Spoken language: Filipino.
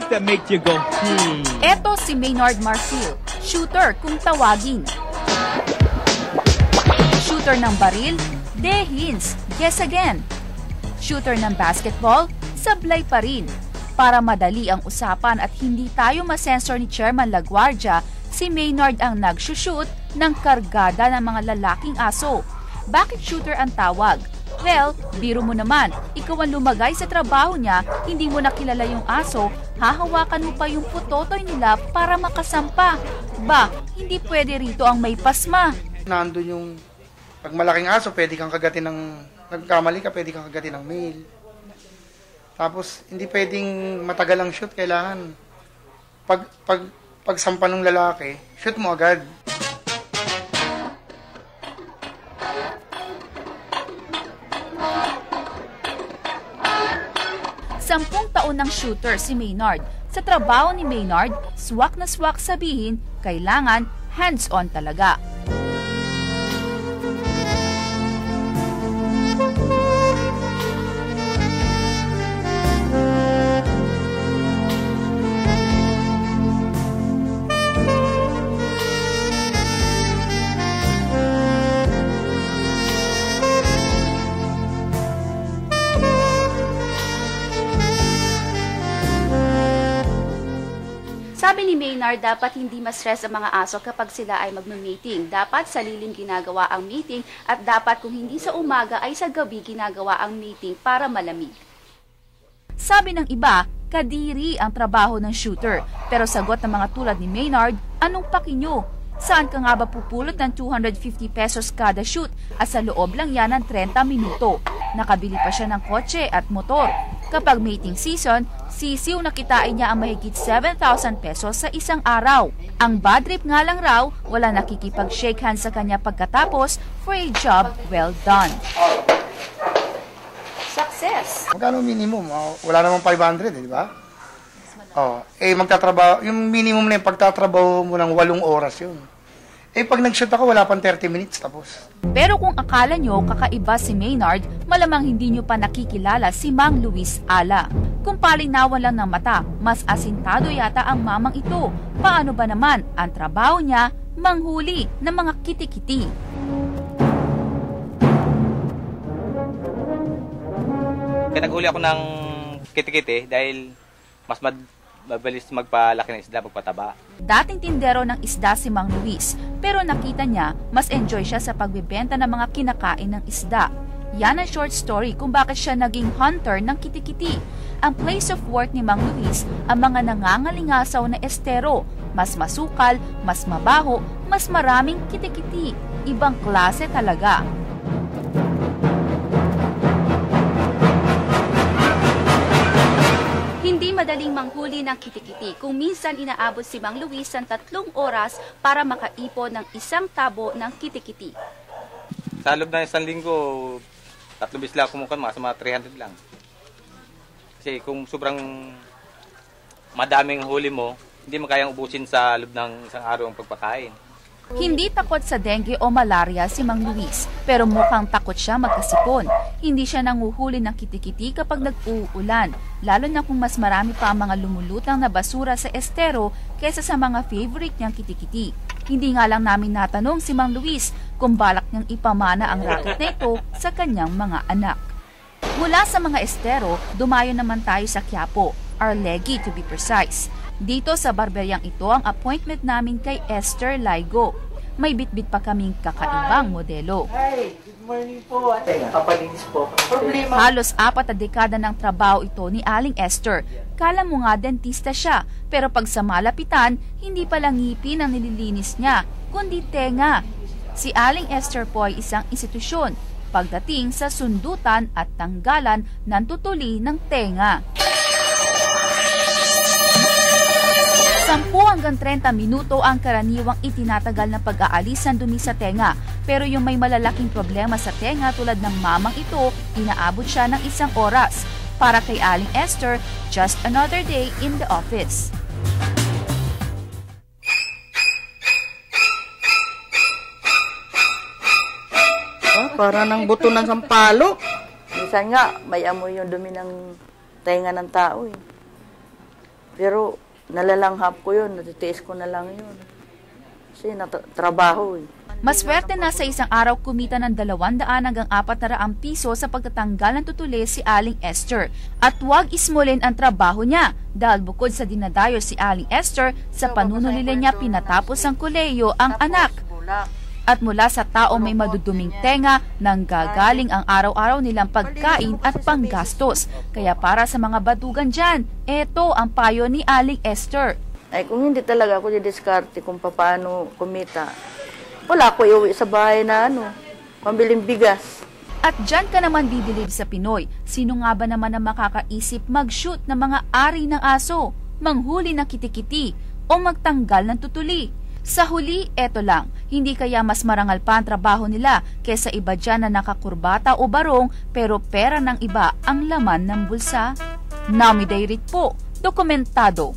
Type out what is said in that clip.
That make you go, Eto si Maynard Marfil, shooter kung tawagin. Shooter ng baril, De Hins, guess again. Shooter ng basketball, sablay pa rin. Para madali ang usapan at hindi tayo masensor ni Chairman Laguardia, si Maynard ang nagsushoot ng kargada ng mga lalaking aso. Bakit shooter ang tawag? Well, biro mo naman, ikaw ang lumagay sa trabaho niya, hindi mo nakilala yung aso, hahawakan mo pa yung putotoy nila para makasampa. Ba, hindi pwede rito ang may pasma. Nandun yung, pag malaking aso, pwede kang kagatin ng, nagkamali ka, pwede kang kagatin ng male. Tapos, hindi pwedeng matagal ang shoot, kailangan, pag sampa ng lalaki, shoot mo agad. 10 taon ng shooter si Maynard. Sa trabaho ni Maynard, swak na swak sabihin, kailangan hands-on talaga. Sabi ni Maynard, dapat hindi ma-stress ang mga aso kapag sila ay magme-meeting. Dapat sa lilim ginagawa ang meeting at dapat kung hindi sa umaga ay sa gabi ginagawa ang meeting para malamig. Sabi ng iba, kadiri ang trabaho ng shooter. Pero sagot ng mga tulad ni Maynard, anong paki nyo? Saan ka nga ba pupulot ng 250 pesos kada shoot at sa loob lang yan ng 30 minuto? Nakabili pa siya ng kotse at motor. Kapag mating season, sisiw na kitain niya ang mahigit 7,000 pesos sa isang araw. Ang bad trip nga lang raw, wala nakikipag-shake hands sa kanya pagkatapos for a job well done. Success! Magkano minimum? Wala namang 500 di ba? Magtatrabaho, yung minimum na yung pagtatrabaho mo ng 8 oras yun. Pag nag-shoot ako, wala pang 30 minutes tapos. Pero kung akala nyo kakaiba si Maynard, malamang hindi nyo pa nakikilala si Mang Luis Ala. Kung palinawan lang ng mata, mas asintado yata ang mamang ito. Paano ba naman ang trabaho niya manghuli ng mga kiti-kiti? Naghuli ako ng kiti-kiti dahil mas mabilis magpalaki ng isda, magpataba. Dating tindero ng isda si Mang Luis, pero nakita niya mas enjoy siya sa pagbebenta ng mga kinakain ng isda. Yan ang short story kung bakit siya naging hunter ng kiti-kiti. Ang place of work ni Mang Luis, ang mga nangangalingasaw na estero, mas masukal, mas mabaho, mas maraming kiti-kiti. Ibang klase talaga. Hindi madaling manghuli ng kiti-kiti kung minsan inaabot si Mang Luis ng 3 oras para makaipon ng isang tabo ng kiti-kiti. Sa loob ng isang linggo, 3 beses lang kumukuha, mga 300 lang. Kasi kung sobrang madaming huli mo, hindi mo kayang ubusin sa loob ng isang araw ang pagpakain. Hindi takot sa dengue o malaria si Mang Luis, pero mukhang takot siya magkasipon. Hindi siya nanguhuli ng kiti-kiti kapag nag-uulan, lalo na kung mas marami pa ang mga lumulutang na basura sa estero kaysa sa mga favorite niyang kiti-kiti. Hindi nga lang namin natanong si Mang Luis kung balak niyang ipamana ang racket na ito sa kanyang mga anak. Mula sa mga estero, dumayo naman tayo sa Quiapo, Arlegui to be precise. Dito sa barberyang ito ang appointment namin kay Esther Laigo. May bitbit pa kaming kakaibang modelo. Hi, good morning po. Papalinis po. Problema. Halos 4 na dekada ng trabaho ito ni Aling Esther. Kala mo nga dentista siya, pero pag sa malapitan, hindi pala ngipin ang nililinis niya, kundi tenga. Si Aling Esther po ay isang institusyon pagdating sa sundutan at tanggalan ng tutuli ng tenga. 10 hanggang 30 minuto ang karaniwang itinatagal na pag-aalis ng dumi sa tenga. Pero yung may malalaking problema sa tenga tulad ng mamang ito, inaabot siya ng 1 oras. Para kay Aling Esther, just another day in the office. Para ng buto ng sampalok. Minsan nga, may amoy yung dumi ng tenga ng tao eh. Pero nalalanghap ko yun, natitiis ko na lang yun. Kasi trabaho eh. Maswerte na sa isang araw kumita ng 200 hanggang 400 piso sa pagtatanggal ng tutuli si Aling Esther. At huwag ismulin ang trabaho niya dahil bukod sa dinadayo si Aling Esther, sa panunulila niya pinatapos ang kolehiyo ang anak. At mula sa tao may maduduming tenga, nanggagaling ang araw-araw nilang pagkain at panggastos. Kaya para sa mga badugan dyan, eto ang payo ni Aling Esther. Ay kung hindi talaga ako didiskarte kung paano kumita, wala ko iuwi sa bahay na pambiling bigas. At dyan ka naman dibilib sa Pinoy. Sino nga ba naman ang makakaisip mag-shoot ng mga ari ng aso, manghuli ng kitikiti, o magtanggal ng tutuli? Sa huli, eto lang, hindi kaya mas marangal pa ang trabaho nila kesa iba dyan na nakakurbata o barong pero pera ng iba ang laman ng bulsa? Nami Dayrit po, dokumentado.